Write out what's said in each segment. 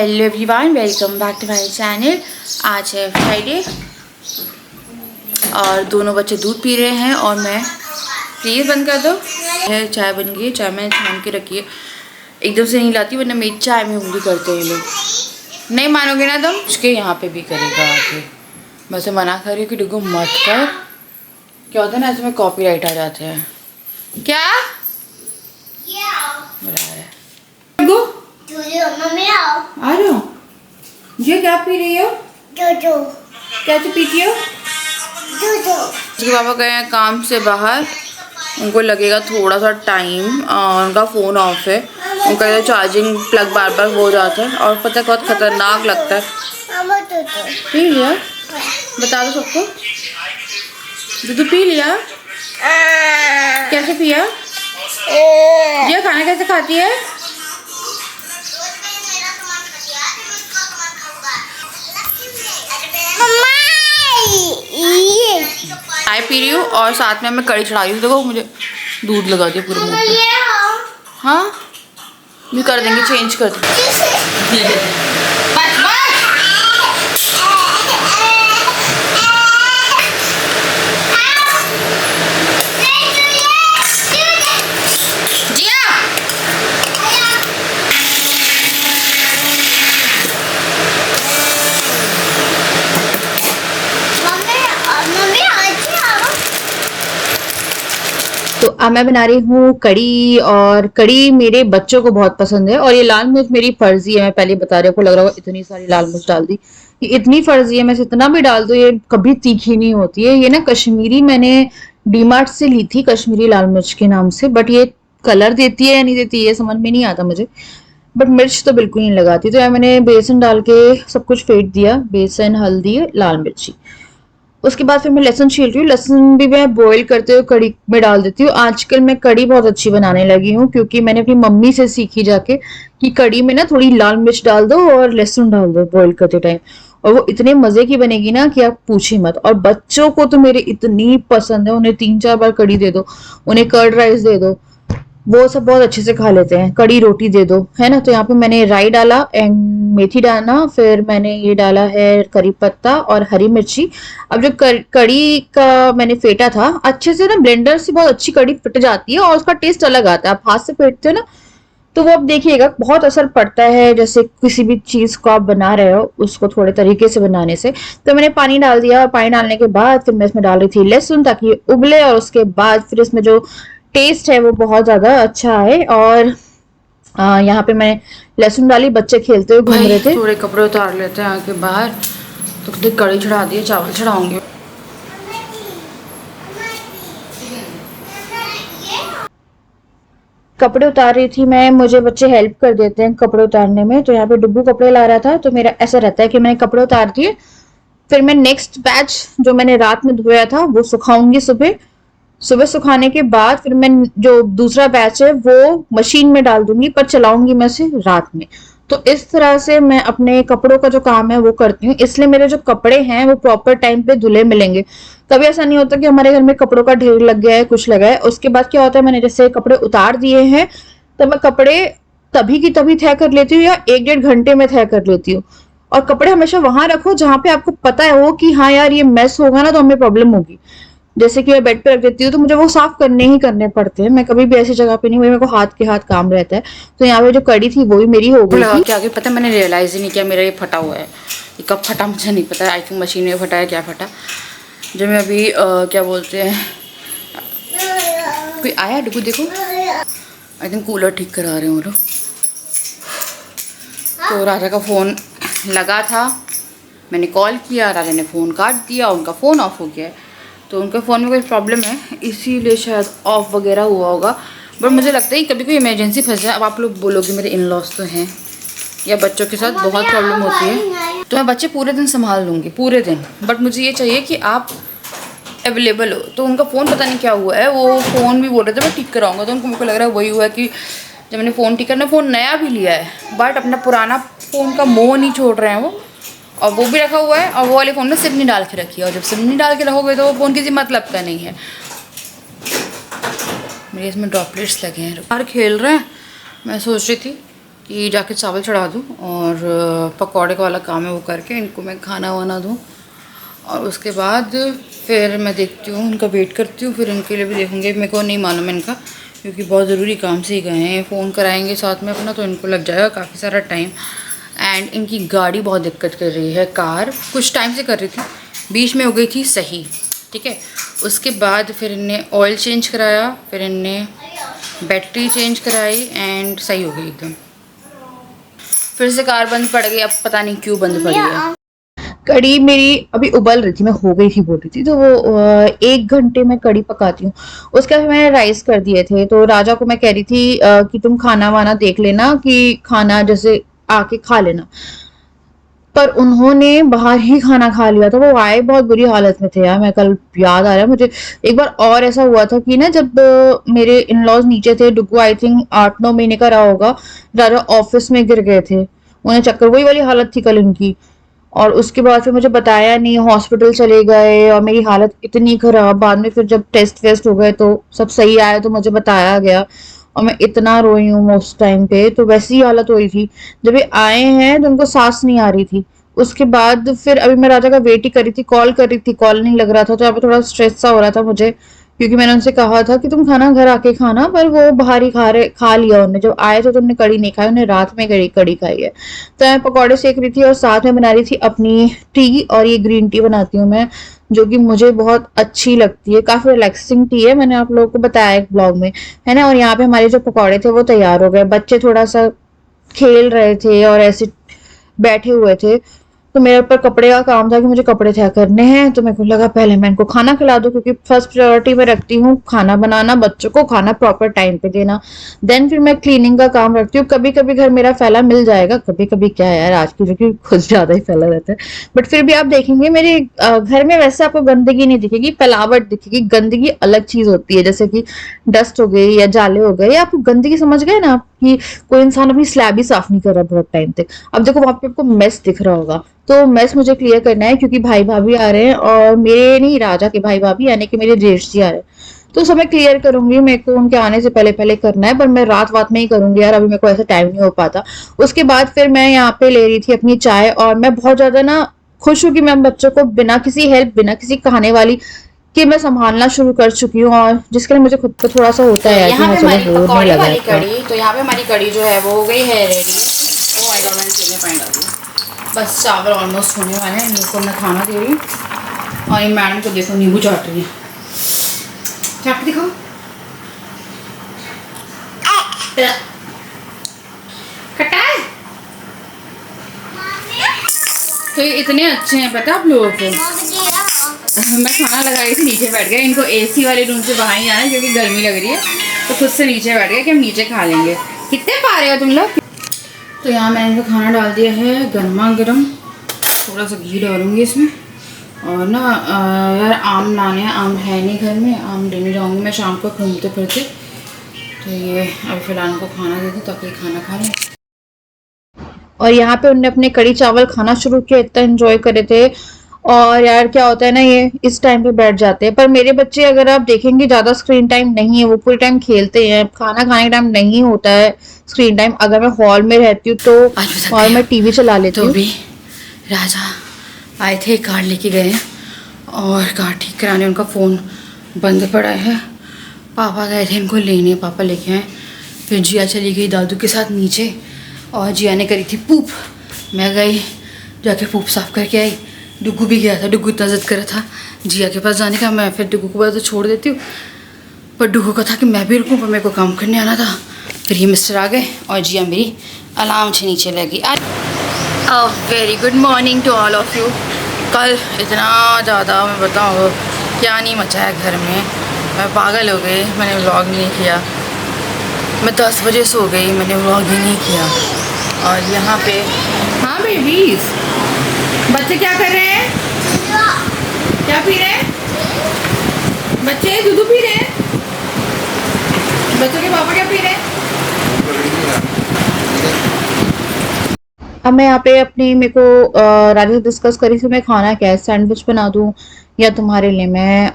Hello everyone, welcome back to my channel. आज है Friday और दोनों बच्चे दूध पी रहे हैं और मैं प्लीज़ बंद कर दो। चाय बन गई, चाय मैंने छान के रखी है। एकदम से नहीं लाती वरना मेरी चाय में उंगली करते हैं लोग। नहीं मानोगे ना तुम, उसके यहाँ पे भी करेगा आके। मैं उसे मना कर रही हूँ कि डुगू मत कर। क्या होता है ना, ऐसे में कॉपीराइट आ जाते हैं। क्या बुला रहा है डुगू? मम्मी आओ। आ रहा हूँ। ये क्या पी रही हो? दूधू। क्या तो पीती हो? दूधू। उसके पापा गए हैं काम से बाहर, उनको लगेगा थोड़ा सा टाइम। उनका फ़ोन ऑफ है, उनका इधर चार्जिंग प्लग बार बार हो जाता है और पता है बहुत ख़तरनाक लगता है। मामा दूधू। पी लिया? बता दो सबको। दूध पी लिया? कैसे पिया? ये खाना कैसे खाती है? चाय पी रही हूँ और साथ में मैं कड़ी चढ़ा रही हूँ। देखो मुझे दूध लगा दिया पूरे मुंह पे। हाँ भी कर देंगे, चेंज कर देंगे। तो अब मैं बना रही हूँ कड़ी, और कड़ी मेरे बच्चों को बहुत पसंद है। और ये लाल मिर्च मेरी फर्जी है, मैं पहले बता रही हूँ। आपको लग रहा होगा इतनी सारी लाल मिर्च डाल दी, ये इतनी फर्जी है। मैं इतना भी डाल दूँ ये कभी तीखी नहीं होती है। ये ना कश्मीरी मैंने डीमार्ट से ली थी, कश्मीरी लाल मिर्च के नाम से। बट ये कलर देती है या नहीं देती है समझ में नहीं आता मुझे, बट मिर्च तो बिल्कुल नहीं लगाती। तो यार मैंने बेसन डाल के सब कुछ फेंट दिया, बेसन, हल्दी, लाल मिर्ची। उसके बाद फिर मैं लहसुन छील रही हूँ। लहसुन भी मैं बॉईल करते हुए कड़ी में डाल देती हूँ। आजकल मैं कड़ी बहुत अच्छी बनाने लगी हूँ, क्योंकि मैंने अपनी मम्मी से सीखी जाके कि कड़ी में ना थोड़ी लाल मिर्च डाल दो और लहसुन डाल दो बॉईल करते टाइम, और वो इतने मजे की बनेगी ना कि आप पूछिए मत। और बच्चों को तो मेरे इतनी पसंद है, उन्हें 3-4 बार कड़ी दे दो, उन्हें कर्ड राइस दे दो, वो सब बहुत अच्छे से खा लेते हैं। कड़ी रोटी दे दो, है ना। तो यहाँ पे मैंने राई डाला एंड मेथी डाला, फिर मैंने ये डाला है करी पत्ता और हरी मिर्ची। अब जो कड़ी का मैंने फेंटा था अच्छे से ना, ब्लेंडर से बहुत अच्छी कड़ी फट जाती है और उसका टेस्ट अलग आता है। आप हाथ से फेंटते हो ना, तो वो आप देखिएगा बहुत असर पड़ता है। जैसे किसी भी चीज को आप बना रहे हो उसको थोड़े तरीके से बनाने से। तो मैंने पानी डाल दिया, और पानी डालने के बाद फिर मैं इसमें डाल रही थी लहसुन, ताकि ये उबले, और उसके बाद फिर इसमें जो टेस्ट है वो बहुत ज्यादा अच्छा है। और यहाँ पे मैं लहसुन डाली, बच्चे खेलते हुए घूम रहे थे। थोड़े कपड़े उतार लेते हैं आके बाहर। तो कड़ी चढ़ा दिए, चावल चढ़ाऊंगी। कपड़े उतार रही थी मैं, मुझे बच्चे हेल्प कर देते हैं कपड़े उतारने में। तो यहाँ पे डुब्बू कपड़े ला रहा था, तो मेरा ऐसा रहता है कि मैंने कपड़े उतार दिए, फिर मैं नेक्स्ट बैच जो मैंने रात में धोया था वो सुखाऊंगी सुबह। सुबह सुखाने के बाद फिर मैं जो दूसरा बैच है वो मशीन में डाल दूंगी, पर चलाऊंगी मैं उसे रात में। तो इस तरह से मैं अपने कपड़ों का जो काम है वो करती हूँ, इसलिए मेरे जो कपड़े हैं वो प्रॉपर टाइम पे धुले मिलेंगे। कभी ऐसा नहीं होता कि हमारे घर में कपड़ों का ढेर लग गया है, कुछ लगा है। उसके बाद क्या होता है, मैंने जैसे कपड़े उतार दिए हैं तो मैं कपड़े तभी की तभी तय कर लेती हूँ, या 1-1.5 घंटे में तय कर लेती हूँ। और कपड़े हमेशा वहां रखो जहां पे आपको पता है हो कि हाँ यार ये मैस होगा ना तो हमें प्रॉब्लम होगी। जैसे कि मैं बेड पे रख देती हूँ तो मुझे वो साफ करने ही करने पड़ते हैं। मैं कभी भी ऐसी जगह पे नहीं, मेरे को हाथ के हाथ काम रहता है। तो यहाँ पे जो कड़ी थी वो भी मेरी हो गई थी। क्या पता है, मैंने रियलाइज ही नहीं किया मेरा ये फटा हुआ है। ये कब फटा मुझे नहीं पता है। आई थिंक मशीन में फटा है, क्या फटा। जो मैं अभी क्या बोलते हैं, कोई आया डुगू देखो, आई थिंक कूलर ठीक करा रहे हैं वो लोग। तो राजा का फ़ोन लगा था, मैंने कॉल किया, राजा ने फ़ोन काट दिया, उनका फ़ोन ऑफ हो गया है। तो उनके फ़ोन में कोई प्रॉब्लम है, इसीलिए शायद ऑफ वगैरह हुआ होगा। बट मुझे लगता है कि कभी कोई इमरजेंसी फंस जाए। अब आप लोग बोलोगे मेरे इन लॉज तो हैं, या बच्चों के साथ बहुत प्रॉब्लम होती है, तो मैं बच्चे पूरे दिन संभाल लूँगी, पूरे दिन। बट मुझे ये चाहिए कि आप अवेलेबल हो। तो उनका फ़ोन पता नहीं क्या हुआ है, वो फ़ोन भी बोल रहे थे मैं ठीक कराऊँगा। तो उनको मेरे को लग रहा है वही हुआ है कि जब मैंने फ़ोन ठीक करना, फ़ोन नया भी लिया है बट अपना पुराना फ़ोन का मोह नहीं छोड़ रहे हैं वो, और वो भी रखा हुआ है। और वो वाले फ़ोन में सिम नहीं डाल के रखी है, और जब सिम नहीं डाल के रखोगे तो वो फ़ोन किसी मतलब का नहीं है। मेरे इसमें ड्रॉपलेट्स लगे हैं, बाहर खेल रहे हैं। मैं सोच रही थी कि जाके चावल चढ़ा दूँ और पकौड़े का वाला काम है वो करके इनको मैं खाना वाना दूँ, और उसके बाद फिर मैं देखती हूँ, उनका वेट करती हूँ, फिर इनके लिए भी देखूँगी। मेरे को नहीं मालूम है इनका, क्योंकि बहुत ज़रूरी काम से ही गए हैं, फ़ोन कराएंगे साथ में अपना, तो इनको लग जाएगा काफ़ी सारा टाइम। एंड इनकी गाड़ी बहुत दिक्कत कर रही है, कार कुछ टाइम से कर रही थी, बीच में हो गई थी सही, ठीक है। उसके बाद फिर इनने ऑयल चेंज कराया, फिर इनने बैटरी चेंज कराई एंड सही हो गई एकदम। फिर से कार बंद पड़ गई, अब पता नहीं क्यों बंद पड़ी है। कड़ी मेरी अभी उबल रही थी, मैं हो गई थी बोल रही थी, तो वो 1 घंटे में कड़ी पकाती हूँ। उसके बाद मैंने राइस कर दिए थे, तो राजा को मैं कह रही थी कि तुम खाना वाना देख लेना, कि खाना जैसे आके खा लेना, पर उन्होंने बाहर ही खाना खा लिया था। वो आए बहुत बुरी हालत में थे यार, मैं कल याद आ रहा है मुझे। एक बार और ऐसा हुआ था कि ना, जब मेरे इन लॉज नीचे थे, डुगू आई थिंक 8-9 महीने का रहा होगा, राजा ऑफिस में गिर गए थे, उन्हें चक्कर, वही वाली हालत थी कल इनकी। और उसके बाद फिर मुझे बताया नहीं, हॉस्पिटल चले गए और मेरी हालत इतनी खराब, बाद में फिर जब टेस्ट वेस्ट हो गए तो सब सही आया, तो मुझे बताया गया, और मैं इतना रोई हूँ उस टाइम पे। तो वैसी हालत हो रही थी। जब ये आए हैं तो उनको सांस नहीं आ रही थी। उसके बाद फिर अभी मैं राजा का वेट ही कर रही थी, कॉल कर रही थी, कॉल नहीं लग रहा था, तो यहाँ पे थोड़ा स्ट्रेस सा हो रहा था मुझे, क्योंकि मैंने उनसे कहा था कि तुम खाना घर आके खाना, पर वो बाहर ही खा लिया उन्होंने। जब आए थे तो उन्होंने कड़ी नहीं खाई, उन्हें रात में कड़ी खाई है। तो मैं पकौड़े सेक रही थी और साथ में बना रही थी अपनी टी, और ये ग्रीन टी बनाती हूँ मैं, जो कि मुझे बहुत अच्छी लगती है, काफी रिलैक्सिंग टी है, मैंने आप लोगों को बताया एक ब्लॉग में, है ना। और यहाँ पे हमारे जो पकौड़े थे वो तैयार हो गए, बच्चे थोड़ा सा खेल रहे थे और ऐसे बैठे हुए थे, तो मेरे ऊपर कपड़े का काम था कि मुझे कपड़े तय करने हैं, तो मेरे को लगा पहले मैं इनको खाना खिला दूं, क्योंकि फर्स्ट प्रायोरिटी में रखती हूँ खाना बनाना, बच्चों को खाना प्रॉपर टाइम पे देना, देन फिर मैं क्लीनिंग का काम रखती हूँ। कभी कभी घर मेरा फैला मिल जाएगा, कभी कभी क्या है यार, आज की जो कि खुद ज्यादा ही फैला रहता है, बट फिर भी आप देखेंगे मेरे घर में वैसे आपको गंदगी नहीं दिखेगी, फैलावट दिखेगी। गंदगी अलग चीज होती है, जैसे कि डस्ट हो गई या जाले हो गए, या आपको गंदगी समझ गए ना, कि कोई इंसान अपनी स्लैब ही साफ नहीं कर रहा बहुत टाइम तक। अब देखो वहां पे आपको मेस दिख रहा होगा, तो मेस मुझे क्लियर करना है, क्योंकि भाई भाभी आ रहे हैं, और मेरे नहीं, राजा के भाई भाभी यानी कि मेरे जेठ जी आ रहे हैं, तो सब मैं क्लियर करूंगी। मेरे को उनके आने से पहले पहले करना है, पर मैं रात में ही करूंगी यार, अभी मेरे को ऐसा टाइम नहीं हो पाता। उसके बाद फिर मैं यहाँ पे ले रही थी अपनी चाय, और मैं बहुत ज्यादा ना खुश हूँ कि मैं बच्चों को बिना किसी हेल्प, बिना किसी खाने वाली कि मैं संभालना शुरू कर चुकी हूँ, और जिसके लिए मुझे खुद को थोड़ा सा होता है कि यहाँ हाँ पे चलो हमारी होने पकौड़े लगा वाली है काम। कड़ी, तो यहाँ पे हमारी कड़ी जो है वो हो गई है रेडी। ओ माय गॉड, मैंने चीनी पानी डाल दी। बस चावल ऑलमोस्ट होने वाले हैं, इनको मैं खाना दे रही हूँ, और ये मैडम को देखो नींबू चाट रही है, चाट के दिखाओ। खट्टा है। तो ये इतने अच्छे हैं पता आप लोगों को। मैं खाना लगाई थी, नीचे बैठ गए, इनको एसी वाले रूम से बाहर ही आना है क्योंकि गर्मी लग रही है, तो खुद से नीचे बैठ गए कि हम नीचे खा लेंगे। कितने पा रहे हो तुम लोग। तो यहाँ मैंने इनको खाना डाल दिया है गर्मा गर्म, थोड़ा सा घी डालूंगी इसमें, और ना यार आम लाने हैं, आम है नहीं घर में, आम लेने जाऊँगी मैं शाम को घूमते फिरते। तो ये अभी फिलहाल इनको खाना दे दूँ ताकि खाना खा लें। और यहाँ पे उनने अपने कड़ी चावल खाना शुरू किया, इतना एंजॉय करे थे। और यार क्या होता है ना, ये इस टाइम पे बैठ जाते हैं, पर मेरे बच्चे अगर आप देखेंगे ज्यादा स्क्रीन टाइम नहीं है, वो पूरे टाइम खेलते हैं, खाना खाने का टाइम नहीं होता है स्क्रीन टाइम। अगर मैं हॉल में रहती हूँ तो हॉल में टीवी चला लेती तो हूँ। भी राजा आए थे, कार लेके गए हैं, और कार ठीक कराने उनका फ़ोन बंद पड़ा है। पापा गए थे इनको लेने, पापा लेके आए। फिर जिया चली गई दादू के साथ नीचे, और जिया ने करी थी पूप, मैं गई जाके पूप साफ करके आई। डुगू भी गया था, डुगू इतना जिद कर रहा था जिया के पास जाने का। मैं फिर डुगू को बोला तो छोड़ देती हूँ, पर डुगू का था कि मैं भी रुकूँ, पर मेरे को काम करने आना था। फिर ये मिस्टर आ गए और जिया मेरी आराम से नीचे लगी। Very good morning to all of you. कल इतना ज़्यादा मैं बताऊँ क्या नहीं मचा है घर में, मैं पागल हो गई, मैंने व्लॉग नहीं किया। मैं 10 बजे सो गई, मैंने व्लॉग ही नहीं किया। और यहाँ पे हाँ बेबीज, बच्चे क्या कर रहे हैं, क्या पी रहे हैं बच्चे, दूध पी रहे हैं बच्चों के पापा, क्या पी रहे हैं। अब मैं यहाँ पे अपनी, मेरे को राजा से डिस्कस करी थी मैं खाना क्या है, सैंडविच बना दूं या तुम्हारे लिए मैं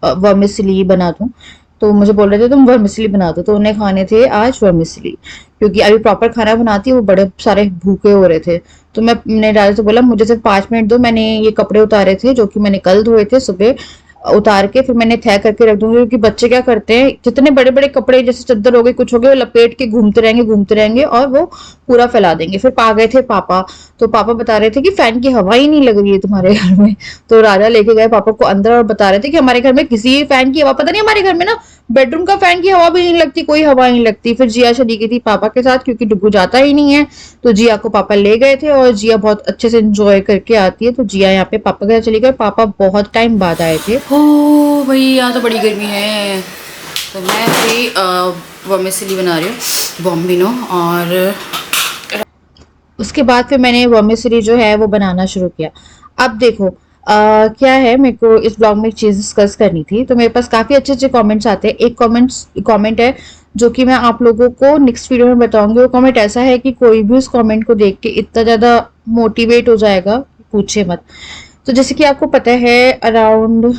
वर्मिसली बना दूं। तो मुझे बोल रहे थे तुम वर्मिसली बना दो, तो उन्हें खाने थे आज वर्मिसली, क्योंकि अभी प्रॉपर खाना बनाती है, वो बड़े सारे भूखे हो रहे थे। तो मैंने राजा से बोला मुझे सिर्फ 5 मिनट दो, मैंने ये कपड़े उतारे थे जो कि मैंने कल धोए थे सुबह, उतार के फिर मैंने तय करके रख दूंगी। क्योंकि बच्चे क्या करते हैं, जितने बड़े बड़े कपड़े जैसे चादर हो गए कुछ हो गए, वो लपेट के घूमते रहेंगे और वो पूरा फैला देंगे। फिर आ गए थे पापा, तो पापा बता रहे थे कि फैन की हवा ही नहीं लग रही है तुम्हारे घर में। तो राजा लेके गए पापा को अंदर और बता रहे थे कि हमारे घर में किसी फैन की हवा, पता नहीं हमारे घर में ना बेडरूम का फैन की हवा भी नहीं लगती, कोई हवा नहीं लगती। फिर जिया चली गई थी पापा के साथ क्योंकि डुगू जाता ही नहीं है, तो जिया को पापा ले गए थे और जिया बहुत अच्छे से एंजॉय करके आती है। तो जिया यहाँ पे पापा के साथ चली गई, पापा बहुत टाइम बाद आए थे। हो भाई, यहाँ तो बड़ी गर्मी है। तो मैं अभी वर्मिसेली बना रही हूँ, बॉम्बिनो। और उसके बाद फिर मैंने वर्मिसेली जो है वो बनाना शुरू किया। अब देखो क्या है, मेरे को इस ब्लॉग में एक चीज़ डिस्कस करनी थी। तो मेरे पास काफ़ी अच्छे अच्छे कमेंट्स आते हैं। एक कमेंट है जो कि मैं आप लोगों को नेक्स्ट वीडियो में बताऊंगी। वो कमेंट ऐसा है कि कोई भी उस कमेंट को देख के इतना ज़्यादा मोटिवेट हो जाएगा, पूछे मत। तो जैसे कि आपको पता है, अराउंड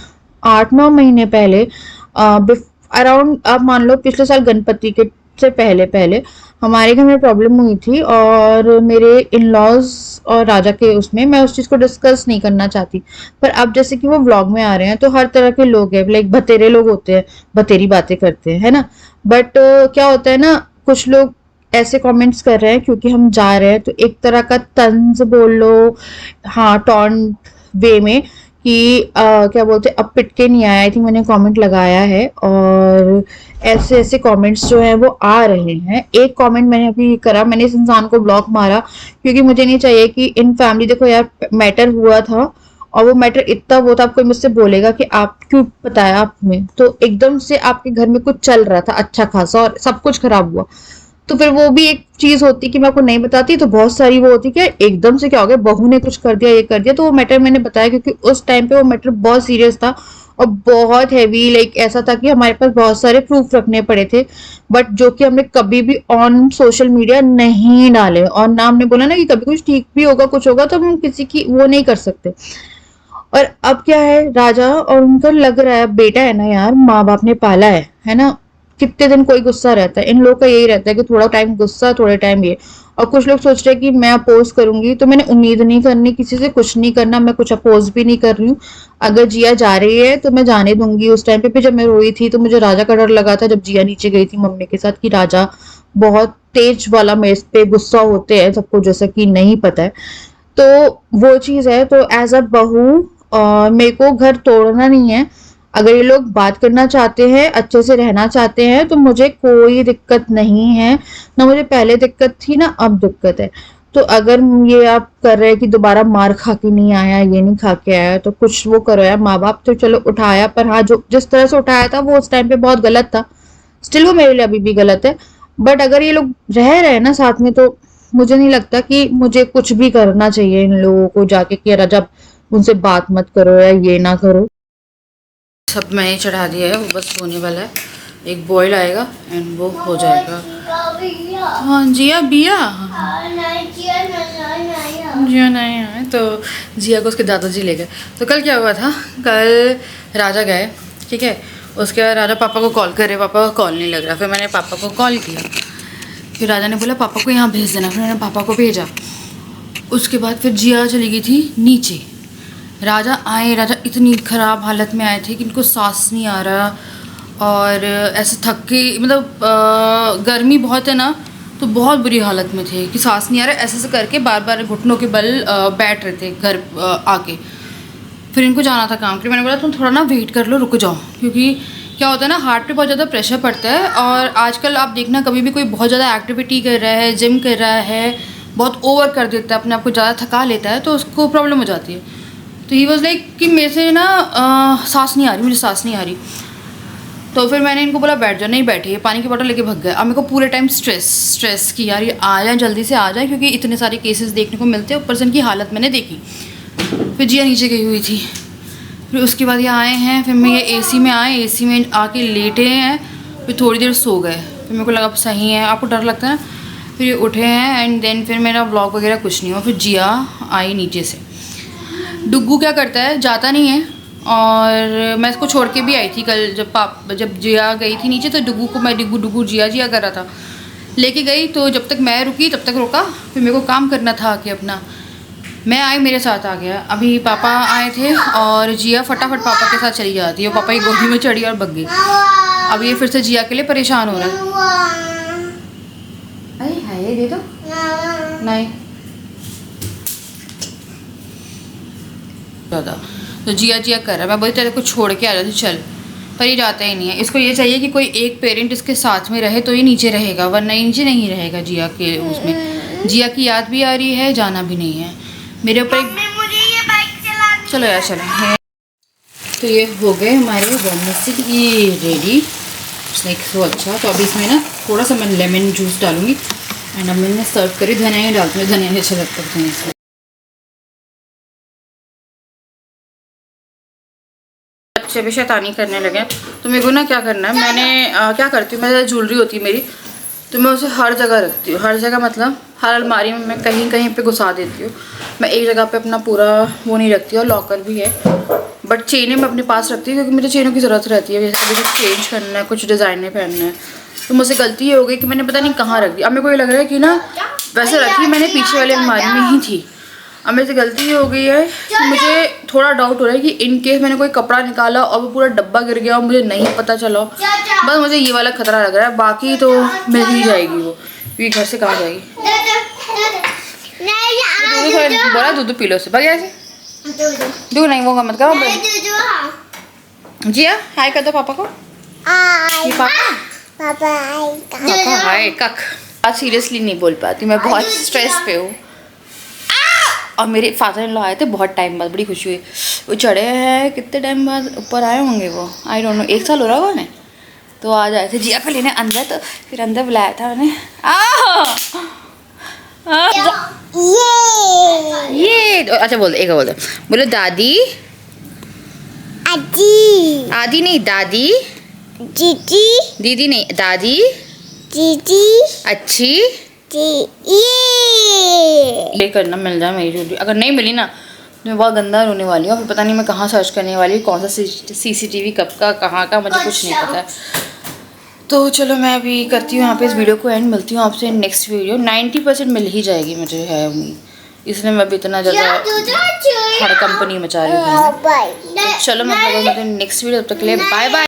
8-9 महीने पहले, अराउंड आप मान लो पिछले साल गणपति के से पहले पहले हमारे घर में प्रॉब्लम हुई थी, और मेरे इन लॉज और राजा के उसमें, मैं उस चीज़ को डिस्कस नहीं करना चाहती। पर अब जैसे कि वो व्लॉग में आ रहे हैं तो हर तरह के लोग हैं, लाइक बतेरे लोग होते हैं, बतेरी बातें करते हैं, है ना। बट क्या होता है ना, कुछ लोग ऐसे कमेंट्स कर रहे हैं क्योंकि हम जा रहे हैं, तो एक तरह का तंज बोल लो, हाँ, टॉन्ट वे में कि क्या बोलते हैं, अब पिट के नहीं आया, आई थिंक मैंने कमेंट लगाया है। और ऐसे ऐसे कमेंट्स जो हैं वो आ रहे हैं। एक कमेंट मैंने अभी करा, मैंने इस इंसान को ब्लॉक मारा क्योंकि मुझे नहीं चाहिए कि इन फैमिली, देखो यार मैटर हुआ था और वो मैटर इतना वो था, कोई मुझसे बोलेगा कि आप क्यों बताया आपने, तो एकदम से आपके घर में कुछ चल रहा था अच्छा खासा और सब कुछ खराब हुआ। तो फिर वो भी एक चीज होती कि मैं आपको नहीं बताती, तो बहुत सारी वो होती कि एकदम से क्या हो गया, बहू ने कुछ कर दिया, ये कर दिया। तो वो मैटर मैंने बताया क्योंकि उस टाइम पे वो मैटर बहुत सीरियस था और बहुत हैवी, लाइक ऐसा था कि हमारे पास बहुत सारे प्रूफ रखने पड़े थे, बट जो कि हमने कभी भी ऑन सोशल मीडिया नहीं डाले। और ना हमने बोला ना कि कभी कुछ ठीक भी होगा, कुछ होगा, तो हम किसी की वो नहीं कर सकते। और अब क्या है, राजा और उनका लग रहा है, बेटा है ना यार, माँ बाप ने पाला है ना, कितने दिन कोई गुस्सा रहता है, इन लोगों का यही रहता है कि थोड़ा टाइम गुस्सा, थोड़े टाइम ये। और कुछ लोग सोच रहे हैं कि मैं अपोज करूंगी, तो मैंने उम्मीद नहीं करनी किसी से, कुछ नहीं करना, मैं कुछ अपोज भी नहीं कर रही हूँ। अगर जिया जा रही है तो मैं जाने दूंगी। उस टाइम पे जब मैं रोई थी तो मुझे राजा का डर लगा था, जब जिया नीचे गई थी मम्मी के साथ, कि राजा बहुत तेज वाला मेरे पे गुस्सा होते हैं सबको, जैसा कि नहीं पता है। तो वो चीज़ है। तो एज अ बहू मेरे को घर तोड़ना नहीं है। अगर ये लोग बात करना चाहते हैं, अच्छे से रहना चाहते हैं, तो मुझे कोई दिक्कत नहीं है। ना मुझे पहले दिक्कत थी ना अब दिक्कत है। तो अगर ये आप कर रहे हैं कि दोबारा मार खा के नहीं आया, ये नहीं खा के आया, तो कुछ वो करो यार। माँ बाप तो चलो उठाया, पर हाँ, जो जिस तरह से उठाया था वो उस टाइम पे बहुत गलत था। स्टिल वो मेरे लिए अभी भी गलत है। बट अगर ये लोग रह रहे हैं ना साथ में, तो मुझे नहीं लगता कि मुझे कुछ भी करना चाहिए इन लोगों को जाके कि यार जब उनसे बात मत करो या ये ना करो। सब मैंने चढ़ा दिया है, वो बस होने वाला है। एक बॉयल आएगा एंड वो हो जाएगा। हाँ जिया बिया, जिया नहीं आए तो जिया को उसके दादाजी ले गए। तो कल क्या हुआ था, कल राजा गए, ठीक है। उसके बाद राजा पापा को कॉल करे, पापा का कॉल नहीं लग रहा। फिर मैंने पापा को कॉल किया, फिर राजा ने बोला पापा को यहाँ भेज देना। फिर मैंने पापा को भेजा। उसके बाद फिर जिया चली गई थी नीचे। राजा आए, राजा इतनी ख़राब हालत में आए थे कि इनको सांस नहीं आ रहा, और ऐसे थक के, मतलब गर्मी बहुत है ना, तो बहुत बुरी हालत में थे कि सांस नहीं आ रहा, ऐसे ऐसे करके बार बार घुटनों के बल बैठ रहे थे घर आके। फिर इनको जाना था काम के लिए। मैंने बोला तुम थोड़ा ना वेट कर लो, रुक जाओ, क्योंकि क्या होता है ना, हार्ट पे बहुत ज़्यादा प्रेशर पड़ता है। और आजकल आप देखना, कभी भी कोई बहुत ज़्यादा एक्टिविटी कर रहा है, जिम कर रहा है, बहुत ओवर कर देता है, अपने आप को ज़्यादा थका लेता है, तो उसको प्रॉब्लम हो जाती है। तो ही वॉज लाइक कि मेरे से ना सांस नहीं आ रही, मुझे सांस नहीं आ रही। तो फिर मैंने इनको बोला बैठ जाओ, नहीं बैठे, ये पानी की बोतल लेके भग गए। अब मेरे को पूरे टाइम स्ट्रेस कि यार ये आ जाए, जल्दी से आ जाए, क्योंकि इतने सारे केसेस देखने को मिलते हैं। ऊपर से इनकी हालत मैंने देखी। फिर जिया नीचे गई हुई थी। फिर उसके बाद ये आए हैं, फिर मैं ये एसी में आए, एसी में आके लेटे हैं, फिर थोड़ी देर सो गए। फिर मेरे को लगा सही है, आपको डर लगता है ना। फिर ये उठे हैं एंड देन फिर मेरा व्लॉग वगैरह कुछ नहीं हुआ। फिर जिया आई नीचे से। डुग्गू क्या करता है, जाता नहीं है। और मैं इसको छोड़ के भी आई थी कल, जब जिया गई थी नीचे, तो डुग्गू को मैं डुग्गू जिया कर रहा था। लेके गई तो जब तक मैं रुकी तब तक रोका, फिर मेरे को काम करना था कि अपना, मैं आई मेरे साथ आ गया। अभी पापा आए थे और जिया फटाफट पापा के साथ चली जाती है, पापा की गोदी में चढ़ी और भग गई। अब ये फिर से जिया के लिए परेशान हो रहा है। अरे हाय दे दो, नहीं ज़्यादा तो जिया जिया कर रहा है। मैं बोली तेरे को छोड़ के आ जाती चल, पर ये जाता ही नहीं है। इसको ये चाहिए कि कोई एक पेरेंट इसके साथ में रहे तो ये नीचे रहेगा, वरना नीचे नहीं रहेगा जिया के उसमें। जिया की याद भी आ रही है, जाना भी नहीं है मेरे ऊपर। मुझे ये बाइक चलानी। चलो यार चलो। तो ये हो गए हमारे वेडनेसडे की रेडी स्नैक्स। तो अच्छा, तो अभी इसमें ना थोड़ा सा मैं लेमन जूस डालूंगी एंड अब मैंने सर्व करी। धनिया डालती हूँ, धनिया अच्छा लगता है इसमें। बच्चे भी शैतानी करने लगे, तो मेरे को ना क्या करना है, मैंने क्या करती हूँ, मैं ज्वेलरी होती है मेरी, तो मैं उसे हर जगह रखती हूँ। हर जगह मतलब हर अलमारी में मैं कहीं कहीं पे घुसा देती हूँ। मैं एक जगह पे अपना पूरा वो नहीं रखती, और लॉकर भी है, बट चेनें मैं अपने पास रखती हूँ क्योंकि मुझे चेनों की ज़रूरत रहती है। जैसे कभी कुछ चेंज करना है, कुछ डिज़ाइनें पहनना है, तो मुझसे गलती ये हो गई कि मैंने पता नहीं कहाँ रख दी। अब मेरे को ये लग रहा है कि ना वैसे रखी मैंने पीछे वाले अलमारी में ही थी। अब मेरे से गलती ये हो गई है कि मुझे थोड़ा डाउट हो रहा है कि इन केस मैंने कोई कपड़ा निकाला और वो पूरा डब्बा गिर गया और मुझे नहीं पता चला, बस मुझे ये वाला खतरा लग रहा है। बाकी तो मिल ही जाएगी वो, क्योंकि घर से कहाँ जाएगी। दूध बोला दूध पी लो से भाग ऐसे दूध नहीं, वो मत करो। जिया हाय कर दो पापा को। ये पापा हाय कक। आज सीरियसली नहीं बोल पाती, मैं बहुत स्ट्रेस पे हूँ। और मेरे फादर इन लॉ आए थे बहुत टाइम बाद, बड़ी खुशी हुई। वो चढ़े हैं कितने टाइम बाद ऊपर आए होंगे वो, आई डोंट नो, 1 साल हो रहा होगा उन्हें। तो आज आए थे जिया को लेने अंदर, तो फिर अंदर बुलाया था मैंने। ये अच्छा बोल दो, एक बोल दो, बोलो दादी। आदी आदी नहीं दादी, दीदी दीदी नहीं दादी, दीदी अच्छी। ये करना मिल जाए मेरी ज्वेलरी, अगर नहीं मिली ना तो मैं बहुत गंदा रोने वाली हूँ। फिर पता नहीं मैं कहाँ सर्च करने वाली हूँ, कौन सा CCTV कब का कहाँ का, मुझे कुछ नहीं पता है। तो चलो मैं अभी करती हूँ यहाँ पे इस वीडियो को एंड, मिलती हूँ आपसे नेक्स्ट वीडियो। 90% मिल ही जाएगी मुझे है उम्मीद, इसलिए मैं अभी इतना ज़्यादा हर कंपनी मचा रही हूँ। तो चलो मैं नेक्स्ट वीडियो, तब तक के लिए बाय बाय।